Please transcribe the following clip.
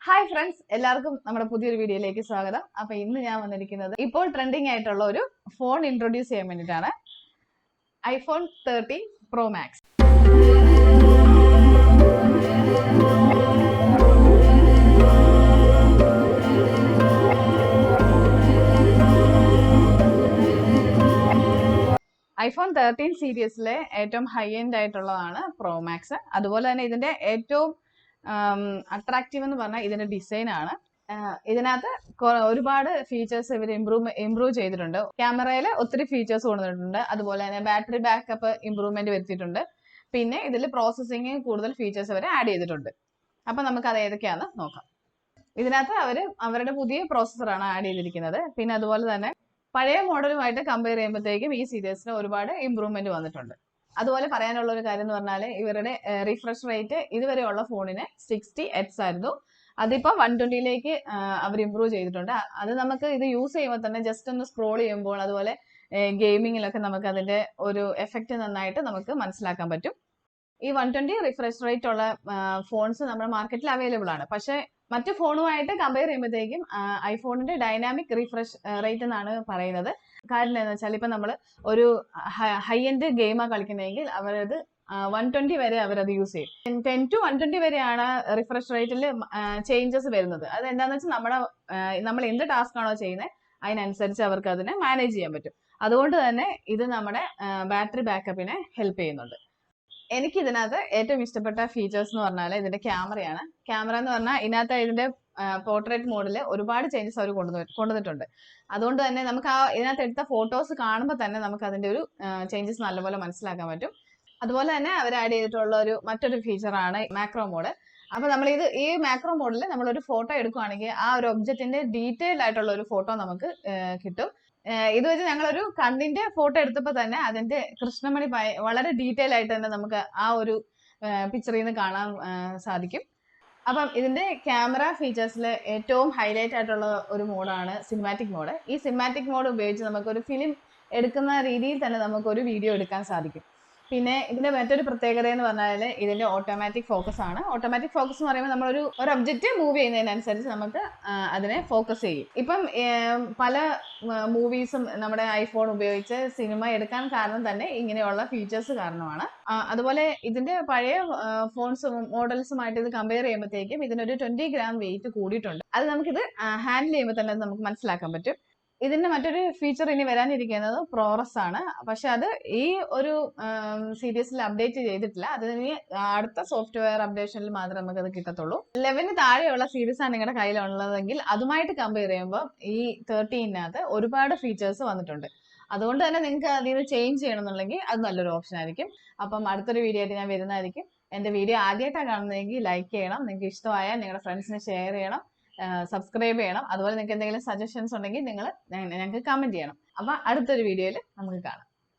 Hi friends, എല്ലാവർക്കും നമ്മുടെ പുതിയൊരു വീഡിയോയിലേക്ക് സ്വാഗതം. അപ്പൊ ഇന്ന് ഞാൻ വന്നിരിക്കുന്നത് ഇപ്പോൾ ട്രെൻഡിങ് ആയിട്ടുള്ള ഒരു ഫോൺ ഇൻട്രൊഡ്യൂസ് ചെയ്യാൻ വേണ്ടിയിട്ടാണ്. iPhone 13 Pro Max. iPhone 13 സീരീസിലെ ഏറ്റവും ഹൈ എൻഡ് ആയിട്ടുള്ളതാണ് Pro Max. അതുപോലെ തന്നെ ഇതിന്റെ ഏറ്റവും അട്രാക്റ്റീവ് എന്ന് പറഞ്ഞാൽ ഇതിന്റെ ഡിസൈൻ ആണ്. ഇതിനകത്ത് ഒരുപാട് ഫീച്ചേഴ്സ് ഇവർ ഇംപ്രൂവ് ചെയ്തിട്ടുണ്ട്. ക്യാമറയിൽ ഒത്തിരി ഫീച്ചേഴ്സ് കൊണ്ടുവന്നിട്ടുണ്ട്. അതുപോലെ തന്നെ ബാറ്ററി ബാക്കപ്പ് ഇംപ്രൂവ്മെന്റ് വരുത്തിയിട്ടുണ്ട്. പിന്നെ ഇതിൽ പ്രോസസ്സിംഗ് കൂടുതൽ ഫീച്ചേഴ്സ് അവർ ആഡ് ചെയ്തിട്ടുണ്ട്. അപ്പൊ നമുക്ക് അത് ഏതൊക്കെയാണെന്ന് നോക്കാം. ഇതിനകത്ത് അവരുടെ പുതിയ പ്രോസസ്സറാണ് ആഡ് ചെയ്തിരിക്കുന്നത്. പിന്നെ അതുപോലെ തന്നെ പഴയ മോഡലുമായിട്ട് കമ്പയർ ചെയ്യുമ്പോഴത്തേക്കും ഈ സീരീസിന് ഒരുപാട് ഇംപ്രൂവ്മെന്റ് വന്നിട്ടുണ്ട്. അതുപോലെ പറയാനുള്ള ഒരു കാര്യം എന്ന് പറഞ്ഞാൽ ഇവരുടെ റിഫ്രഷ് റേറ്റ് ഇതുവരെയുള്ള ഫോണിന് 60Hz ആയിരുന്നു. അതിപ്പോ 120ലേക്ക് അവർ ഇംപ്രൂവ് ചെയ്തിട്ടുണ്ട്. അത് നമുക്ക് ഇത് യൂസ് ചെയ്യുമ്പോൾ തന്നെ ജസ്റ്റ് ഒന്ന് സ്ക്രോൾ ചെയ്യുമ്പോൾ അതുപോലെ ഗെയിമിങ്ങിലൊക്കെ നമുക്ക് അതിന്റെ ഒരു എഫക്റ്റ് നന്നായിട്ട് നമുക്ക് മനസ്സിലാക്കാൻ പറ്റും. ഈ 120 റിഫ്രഷ് റേറ്റ് ഉള്ള ഫോൺസ് നമ്മുടെ മാർക്കറ്റിൽ അവൈലബിൾ ആണ്. പക്ഷെ മറ്റു ഫോണുമായിട്ട് കമ്പയർ ചെയ്യുമ്പോഴത്തേക്കും ഐഫോണിന്റെ ഡൈനാമിക് റിഫ്രഷ് റേറ്റ് എന്നാണ് പറയുന്നത്. കാര്യം എന്താണെന്ന് വെച്ചാൽ ഇപ്പൊ നമ്മൾ ഒരു ഹൈ എൻഡ് ഗെയിമാണ് കളിക്കുന്നതെങ്കിൽ അവരത് 120 വരെ അവരത് യൂസ് ചെയ്യും. 10 to 120 വരെയാണ് റിഫ്രഷ് റേറ്റിൽ ചേഞ്ചസ് വരുന്നത്. അത് എന്താണെന്ന് വെച്ചാൽ നമ്മൾ എന്ത് ടാസ്ക് ആണോ ചെയ്യുന്നത് അതിനനുസരിച്ച് അവർക്ക് അതിനെ മാനേജ് ചെയ്യാൻ പറ്റും. അതുകൊണ്ട് തന്നെ ഇത് നമ്മുടെ ബാറ്ററി ബാക്കപ്പിനെ ഹെൽപ്പ് ചെയ്യുന്നുണ്ട്. എനിക്ക് ഇതിനകത്ത് ഏറ്റവും ഇഷ്ടപ്പെട്ട ഫീച്ചേഴ്സ് എന്ന് പറഞ്ഞാൽ ഇതിന്റെ ക്യാമറയാണ്. ക്യാമറ എന്ന് പറഞ്ഞാൽ ഇതിന്റെ പോർട്രേറ്റ് മോഡിൽ ഒരുപാട് ചേഞ്ചസ് അവർ കൊണ്ടുവന്നിട്ടുണ്ട്. അതുകൊണ്ട് തന്നെ നമുക്ക് ഇതിനകത്ത് എടുത്ത ഫോട്ടോസ് കാണുമ്പോൾ തന്നെ നമുക്ക് അതിന്റെ ഒരു ചേഞ്ചസ് നല്ലപോലെ മനസ്സിലാക്കാൻ പറ്റും. അതുപോലെ തന്നെ അവർ ആഡ് ചെയ്തിട്ടുള്ള മറ്റൊരു ഫീച്ചറാണ് മാക്രോ മോഡ്. അപ്പൊ ഈ മാക്രോ മോഡിൽ നമ്മളൊരു ഫോട്ടോ എടുക്കുകയാണെങ്കിൽ ആ ഒരു ഒബ്ജക്റ്റിന്റെ ഡീറ്റെയിൽ ആയിട്ടുള്ള ഒരു ഫോട്ടോ നമുക്ക് കിട്ടും. ഇത് വെച്ച് ഞങ്ങളൊരു കണ്ണിന്റെ ഫോട്ടോ എടുത്തപ്പോൾ തന്നെ അതിന്റെ കൃഷ്ണമണി വളരെ ഡീറ്റെയിൽ ആയിട്ട് തന്നെ നമുക്ക് ആ ഒരു പിക്ചറിൽ നിന്ന് കാണാൻ സാധിക്കും. അപ്പം ഇതിന്റെ ക്യാമറ ഫീച്ചേഴ്സിൽ ഏറ്റവും ഹൈലൈറ്റ് ആയിട്ടുള്ള ഒരു മോഡാണ് സിനിമാറ്റിക് മോഡ്. ഈ സിനിമാറ്റിക് മോഡ് ഉപയോഗിച്ച് നമുക്കൊരു ഫിലിം എടുക്കുന്ന രീതിയിൽ തന്നെ നമുക്കൊരു വീഡിയോ എടുക്കാൻ സാധിക്കും. പിന്നെ ഇതിന്റെ മറ്റൊരു പ്രത്യേകത എന്ന് പറഞ്ഞാൽ ഇതിന്റെ ഓട്ടോമാറ്റിക് ഫോക്കസ് ആണ്. ഓട്ടോമാറ്റിക് ഫോക്കസ് എന്ന് പറയുമ്പോൾ നമ്മളൊരു ഒബ്ജക്റ്റ് മൂവ് ചെയ്യുന്നതിനനുസരിച്ച് നമുക്ക് അതിനെ ഫോക്കസ് ചെയ്യും. ഇപ്പം പല മൂവീസും നമ്മുടെ ഐഫോൺ ഉപയോഗിച്ച് സിനിമ എടുക്കാൻ കാരണം തന്നെ ഇങ്ങനെയുള്ള ഫീച്ചേഴ്സ് കാരണമാണ്. അതുപോലെ ഇതിന്റെ പഴയ മോഡൽസുമായിട്ട് ഇത് കമ്പയർ ചെയ്യുമ്പോഴത്തേക്കും ഇതിനൊരു 20 gram വെയിറ്റ് കൂടിയിട്ടുണ്ട്. അത് നമുക്കിത് ഹാൻഡിൽ ചെയ്യുമ്പോൾ തന്നെ നമുക്ക് മനസ്സിലാക്കാൻ പറ്റും. ഇതിന്റെ മറ്റൊരു ഫീച്ചർ ഇനി വരാനിരിക്കുന്നത് പ്രോറസ് ആണ്. പക്ഷെ അത് ഈ ഒരു സീരീസിൽ അപ്ഡേറ്റ് ചെയ്തിട്ടില്ല. അത് ഇനി അടുത്ത സോഫ്റ്റ്വെയർ അപ്ഡേഷനിൽ മാത്രമേ നമുക്ക് അത് കിട്ടത്തുള്ളൂ. 11 താഴെയുള്ള സീരീസ് ആണ് നിങ്ങളുടെ കയ്യിലുള്ളതെങ്കിൽ അതുമായിട്ട് കമ്പയർ ചെയ്യുമ്പോൾ ഈ 13-നകത്ത് ഒരുപാട് ഫീച്ചേഴ്സ് വന്നിട്ടുണ്ട്. അതുകൊണ്ട് തന്നെ നിങ്ങൾക്ക് അതിൽ നിന്ന് ചേഞ്ച് ചെയ്യണമെന്നുണ്ടെങ്കിൽ അത് നല്ലൊരു ഓപ്ഷൻ ആയിരിക്കും. അപ്പം അടുത്തൊരു വീഡിയോ ആയിട്ട് ഞാൻ വരുന്നതായിരിക്കും. എന്റെ വീഡിയോ ആദ്യമായിട്ടാണ് കാണുന്നതെങ്കിൽ ലൈക്ക് ചെയ്യണം. നിങ്ങൾക്ക് ഇഷ്ടമായാൽ നിങ്ങളുടെ ഫ്രണ്ട്സിന് ഷെയർ ചെയ്യണം, സബ്സ്ക്രൈബ് ചെയ്യണം. അതുപോലെ നിങ്ങൾക്ക് എന്തെങ്കിലും സജഷൻസ് ഉണ്ടെങ്കിൽ ഞങ്ങൾക്ക് കമന്റ് ചെയ്യണം. അപ്പൊ അടുത്തൊരു വീഡിയോയിൽ നമുക്ക് കാണാം.